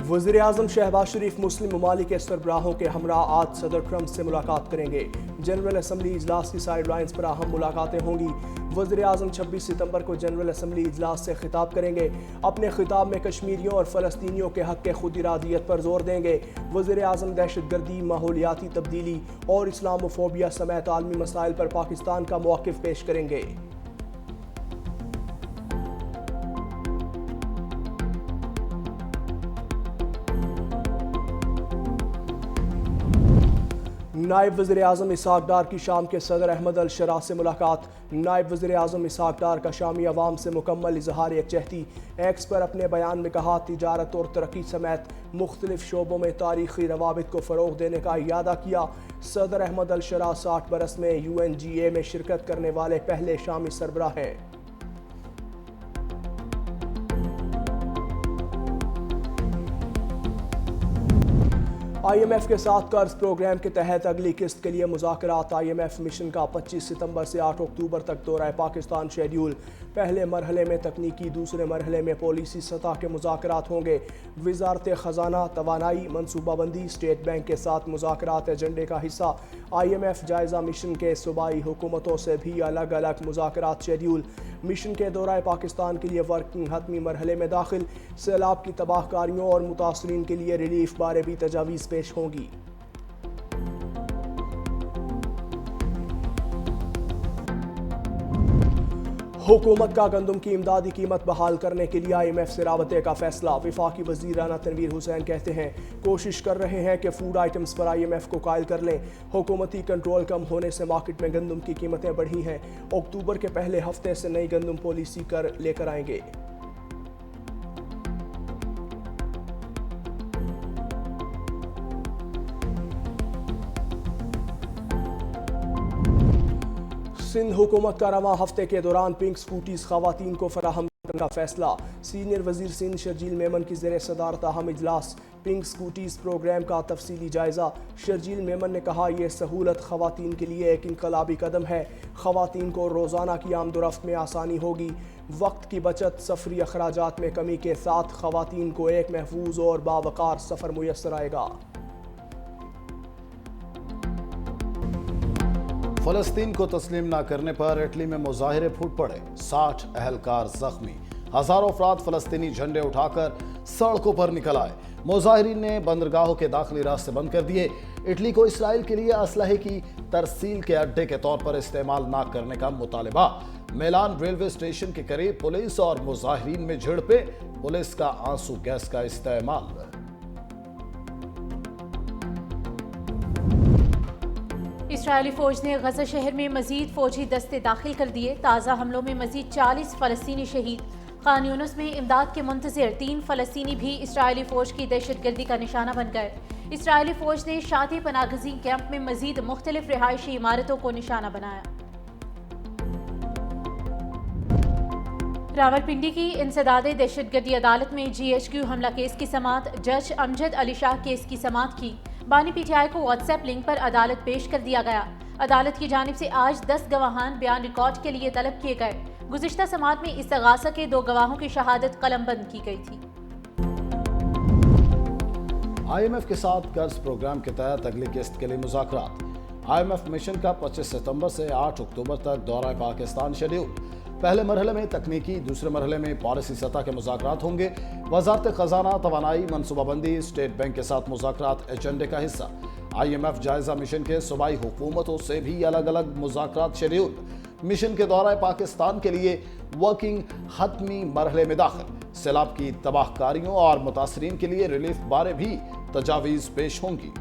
वज़ीर आज़म शहबाज शरीफ मुस्लिम ममालिक के सरबराहों के हमराह आज सदर ट्रंप से मुलाकात करेंगे। जनरल असम्बली इजलास की साइड लाइन्स पर अहम मुलाकातें होंगी। वज़ीर आज़म 26 सितंबर को जनरल असम्बली इजलास से खिताब करेंगे। अपने खिताब में कश्मीरियों और फ़लस्तीनियों के हक़ के खुद इरादियत पर जोर देंगे। वज़ीर आज़म दहशतगर्दी, माहौलियाती तब्दीली और इस्लामोफोबिया समेत आलमी मसाइल पर पाकिस्तान का मौक़िफ़ पेश करेंगे। नायब वज़ीर आज़म इसहाक़ डार की शाम के सदर अहमद अल शरा से मुलाकात। नायब वज़ीर आज़म इसहाक़ डार का शामी अवाम से मुकम्मल इजहार यकजहती। एक्स पर अपने बयान में कहा, तिजारत और तरक्की समेत मुख्तलिफ शोबों में तारीख़ी रवाबित को फ़रोग़ देने का इरादा किया। सदर अहमद अल शरा 60 बरस में UNGA में शिरकत करने वाले पहले शामी सरबराह हैं। IMF के साथ कर्ज प्रोग्राम के तहत अगली किस्त के लिए मुज़ाकरात। IMF मिशन का 25 सितंबर से 8 अक्टूबर तक दौरा पाकिस्तान शेड्यूल। पहले मरहले में तकनीकी, दूसरे मरहले में पॉलिसी सतह के मुज़ाकरात होंगे। वज़ारत ख़जाना, तवानाई, मनसूबाबंदी, स्टेट बैंक के साथ मुज़ाकरात एजेंडे का हिस्सा। IMF जायज़ा मिशन के सूबाई हुकूमतों से भी अलग अलग मुज़ाकरात शेड्यूल। मिशन के दौरा पाकिस्तान के लिए वर्किंग हतमी मरहले में दाखिल। सैलाब की तबाहकारियों और मुतासरीन के लिए रिलीफ बारे भी तजावीज़ पेश होंगी। हुकूमत का गंदम की इमदादी कीमत बहाल करने के लिए IMF से राबते का फैसला। वफाकी वज़ीर राना तनवीर हुसैन कहते हैं, कोशिश कर रहे हैं कि फूड आइटम्स पर IMF को कायल कर लें। हुकूमती कंट्रोल कम होने से मार्केट में गंदम की कीमतें बढ़ी हैं। अक्टूबर के पहले हफ्ते से नई गंदम पॉलिसी लेकर आएंगे। सिंध हुकूमत का रवां हफ्ते के दौरान पिंक स्कूटीज खवातीन को फराहम करने का फैसला। सीनियर वजीर सिंध शर्जील मेमन की ज़ेर सदारत अहम इजलास। पिंक स्कूटीज प्रोग्राम का तफसीली जायजा। शर्जील मेमन ने कहा, यह सहूलत खवातीन के लिए एक इनकलाबी कदम है। खवातीन को रोज़ाना की आमदोरफ्त में आसानी होगी। वक्त की बचत, सफरी अखराजात में कमी के साथ खवातीन को एक महफूज और बावकार सफ़र मुयस्सर आएगा। फलस्तीन को तस्लीम न करने पर इटली में मुजाहिरे फूट पड़े। 60 अहलकार जख्मी। हजारों अफराद फलस्तीनी झंडे उठाकर सड़कों पर निकल आए। मुजाहिरीन ने बंदरगाहों के दाखिली रास्ते बंद कर दिए। इटली को इसराइल के लिए असलहे की तरसील के अड्डे के तौर पर इस्तेमाल न करने का मुतालबा। मिलान रेलवे स्टेशन के करीब पुलिस और मुजाहिरीन में झड़पें। पुलिस का आंसू गैस का इस्तेमाल। इसराइली फौज ने गजा शहर में मजीद फौजी दस्ते दाखिल कर दिए। ताज़ा हमलों में मजीद 40 फ़लस्तीनी शहीद। खान यूनुस में इमदाद के मुंतज़िर 3 फ़लस्तीनी भी इसराइली फौज की दहशतगर्दी का निशाना बन गए। इसराइली फौज ने शाती पनागज़ी कैंप में मजीद मुख्तलिफ रिहायशी इमारतों को निशाना बनाया। रावलपिंडी की इंसदादे दहशतगर्दी अदालत में GHQ हमला केस की समाअत। जज अमजद अली शाह केस की समाअत की। बानी PTI को व्हाट्सएप लिंक पर अदालत पेश कर दिया गया। अदालत की जानिब से आज 10 गवाहान बयान रिकॉर्ड के लिए तलब किए गए। गुज़िश्ता समाअत में इस्तगासा के 2 गवाहों की शहादत कलमबंद की गई थी। IMF के साथ कर्ज प्रोग्राम के तहत अगली किस्त के लिए मुज़ाकरात। IMF मिशन का 25 सितंबर से 8 अक्टूबर तक दौरा पाकिस्तान शेड्यूल। पहले मरहले में तकनीकी, दूसरे मरहले में पॉलिसी सतह के मुज़ाकरात होंगे। वज़ारत ख़जाना, तवानाई, मनसूबाबंदी, स्टेट बैंक के साथ मुज़ाकरात एजेंडे का हिस्सा। IMF जायज़ा मिशन के सूबाई हुकूमतों से भी अलग अलग मुज़ाकरात शेड्यूल। मिशन के दौरान पाकिस्तान के लिए वर्किंग हतमी मरहले में दाखिल। सैलाब की तबाहकारियों और मुतासरीन के लिए रिलीफ बारे भी तजावीज़ पेश होंगी।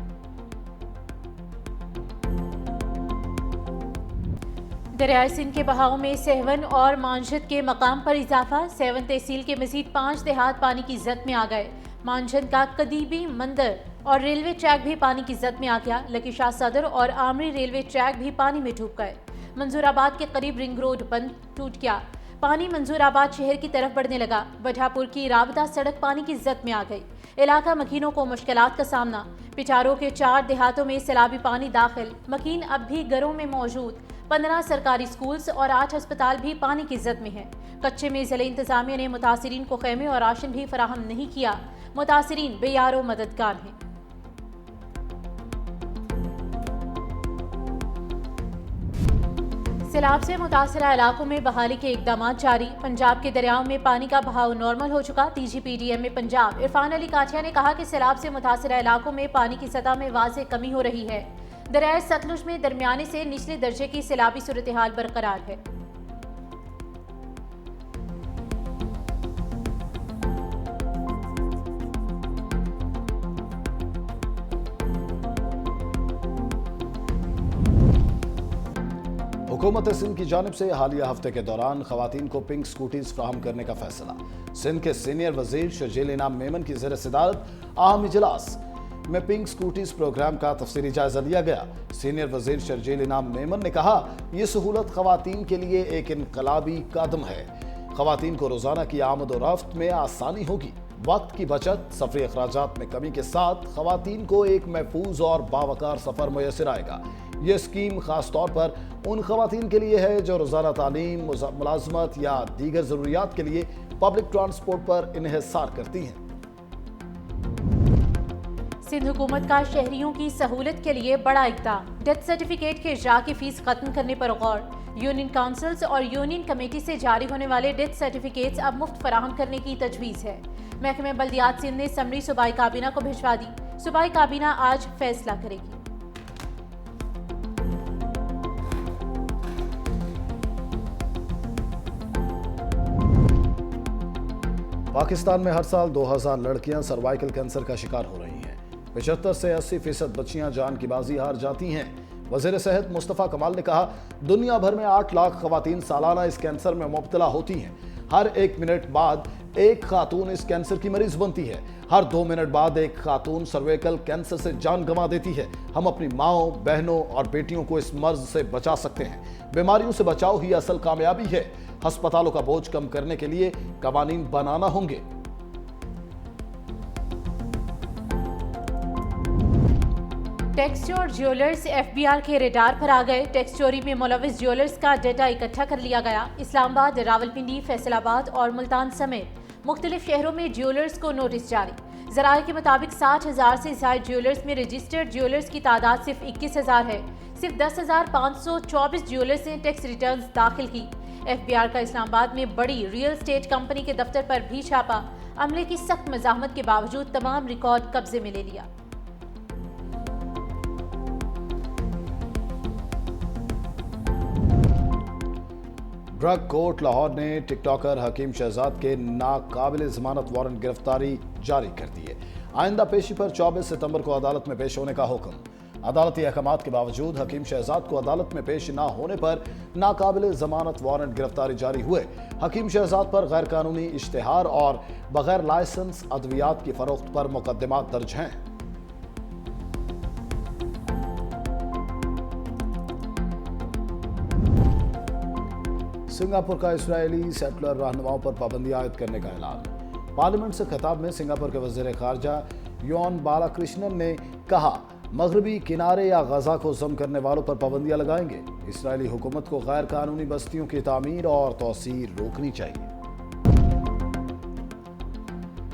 दरियाए सिंध के बहाव में सेवन और मानझद के मकाम पर इजाफा। सेवन तहसील के मजीद 5 देहात पानी की जद में आ गए। मानझद का कदीबी मंदिर और रेलवे ट्रैक भी पानी की जद में आ गया। लकी शाह सदर और आमरी रेलवे ट्रैक भी पानी में डूब गए। मंजूराबाद के करीब रिंग रोड बंद टूट गया। पानी मंजूराबाद शहर की तरफ बढ़ने लगा। वठापुर की राबता सड़क पानी की जद में आ गई। इलाका मकीनों को मुश्किलात का सामना। पिचारों के 4 देहातों में सैलाबी पानी दाखिल। मकीन अब भी घरों में मौजूद। 15 सरकारी स्कूल्स और 8 अस्पताल भी पानी की जद में हैं। कच्चे में ज़िले इंतजामिया ने मुतासिरीन को खेमे और राशन भी फराहम नहीं किया। मुतासिरीन बेयारो मददगार हैं। सैलाब से मुतासरा इलाकों में बहाली के इकदाम जारी। पंजाब के दरियाओं में पानी का बहाव नॉर्मल हो चुका। DGPDM में पंजाब इरफान अली काठिया ने कहा कि सैलाब से मुतासरा इलाकों में पानी की सतह में वाज़ेह कमी हो रही है। दरियाए सतलुज में दरमियाने से निचले दर्जे की सैलाबी सूरत-ए-हाल बरकरार है। हुकूमत सिंध की जानिब से हालिया हफ्ते के दौरान खवातीन को पिंक स्कूटीज फराहम करने का फैसला। सिंध के सीनियर वजीर शर्जील इनाम मेमन की ज़ेर सदारत अहम इजलास में पिंक स्कूटीज प्रोग्राम का तफसीली जायजा लिया गया। सीनियर वजीर शर्जील इनाम मेमन ने कहा, यह सहूलत खवातीन के लिए एक इनकलाबी कदम है। खवातीन को रोजाना की आमद और रफ्त में आसानी होगी। वक्त की बचत, सफरी अखराजात में कमी के साथ खवातीन को एक महफूज और बावकार सफर मुयसर आएगा। ये स्कीम खास तौर पर उन खवातीन के लिए है जो रोजाना तालीम, मुलाजमत या दीगर जरूरियात के लिए पब्लिक ट्रांसपोर्ट पर इन्हिसार करती हैं। सिंध हुकूमत का शहरियों की सहूलत के लिए बड़ा इक़दाम। डेथ सर्टिफिकेट के इजरा की फीस खत्म करने पर गौर। यूनियन काउंसिल्स और यूनियन कमेटी से जारी होने वाले डेथ सर्टिफिकेट्स अब मुफ्त फराहम करने की तजवीज़ है। महकमे बल्दियात सिंध ने समरी सूबाई काबीना को भिजवा दी। सूबाई काबीना आज फैसला करेगी। पाकिस्तान में हर साल 2000 लड़कियां सर्वाइकल कैंसर का शिकार हो रही हैं। 75 से 80% बच्चियां जान की बाजी हार जाती हैं। वज़ीर सेहत मुस्तफ़ा कमाल ने कहा, दुनिया भर में 8 लाख खवातीन सालाना इस कैंसर में मुब्तला होती हैं। हर 1 मिनट बाद एक खातून इस कैंसर की मरीज बनती है। हर 2 मिनट बाद एक खातून सर्वाइकल कैंसर से जान गंवा देती है। हम अपनी माओं, बहनों और बेटियों को इस मर्ज से बचा सकते हैं। बीमारियों से बचाव ही असल कामयाबी है। अस्पतालों का बोझ कम करने के लिए कवानीन बनाना होंगे। टैक्स चोर ज्वेलर्स FBR के रेडार पर आ गए। टैक्स चोरी में मुलविस ज्वेलर्स का डाटा इकट्ठा कर लिया गया। इस्लामाबाद, रावलपिंडी, फैसलाबाद और मुल्तान समेत मुख्तलिफ शहरों में ज्वेलर्स को नोटिस जारी। ज़राए के मुताबिक 60,000 से ज़ायद ज्वेलर्स में रजिस्टर्ड ज्वेलर्स की तादाद सिर्फ 21,000 है। सिर्फ 10,524 ज्वेलर्स ने टैक्स रिटर्न्स दाखिल की। FBR का इस्लामाबाद में बड़ी रियल एस्टेट कंपनी के दफ्तर पर भी छापा। अमले की सख्त मज़ाहमत के बावजूद तमाम रिकॉर्ड कब्जे में ले लिया। ड्रग कोर्ट लाहौर ने टिकटॉकर हकीम शहजाद के नाकाबिल जमानत वारंट गिरफ्तारी जारी कर दी है। आइंदा पेशी पर 24 सितंबर को अदालत में पेश होने का हुक्म। अदालती अहकामात के बावजूद हकीम शहजाद को अदालत में पेश न होने पर नाकाबिल जमानत वारंट गिरफ्तारी जारी हुए। हकीम शहजाद पर गैर कानूनी इश्तिहार और बगैर लाइसेंस अद्वियात की फरोख्त पर मुकदमात दर्ज हैं। सिंगापुर का इस्राएली सेटलर रहनुमाओं पर पाबंदी आयद करने का ऐलान। पार्लियामेंट से खिताब में सिंगापुर के वजीर खारजा योन बालाकृष्णन ने कहा, मगरबी किनारे या गजा को जम करने वालों पर पाबंदियां लगाएंगे। इस्राएली हुकूमत को गैर कानूनी बस्तियों की तामीर और तौसीर रोकनी चाहिए।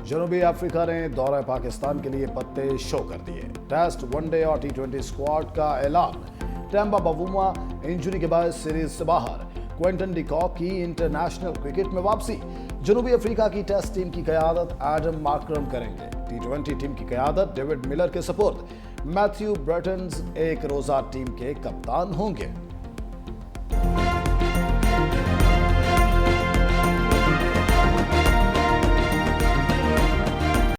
जनूबी अफ्रीका ने दौरा पाकिस्तान के लिए पत्ते शो कर दिए। टेस्ट, वनडे और T20 स्क्वाड का ऐलान। टेम्बा बावुमा इंजरी के बाद सीरीज से बाहर। क्विंटन डिकॉक की इंटरनेशनल क्रिकेट में वापसी। जनूबी अफ्रीका की टेस्ट टीम की क़यादत एडम मार्करम करेंगे। T20 टीम की क़यादत डेविड मिलर के सपुर्द। मैथ्यू ब्रेटन्स एक रोज़ा टीम के कप्तान होंगे।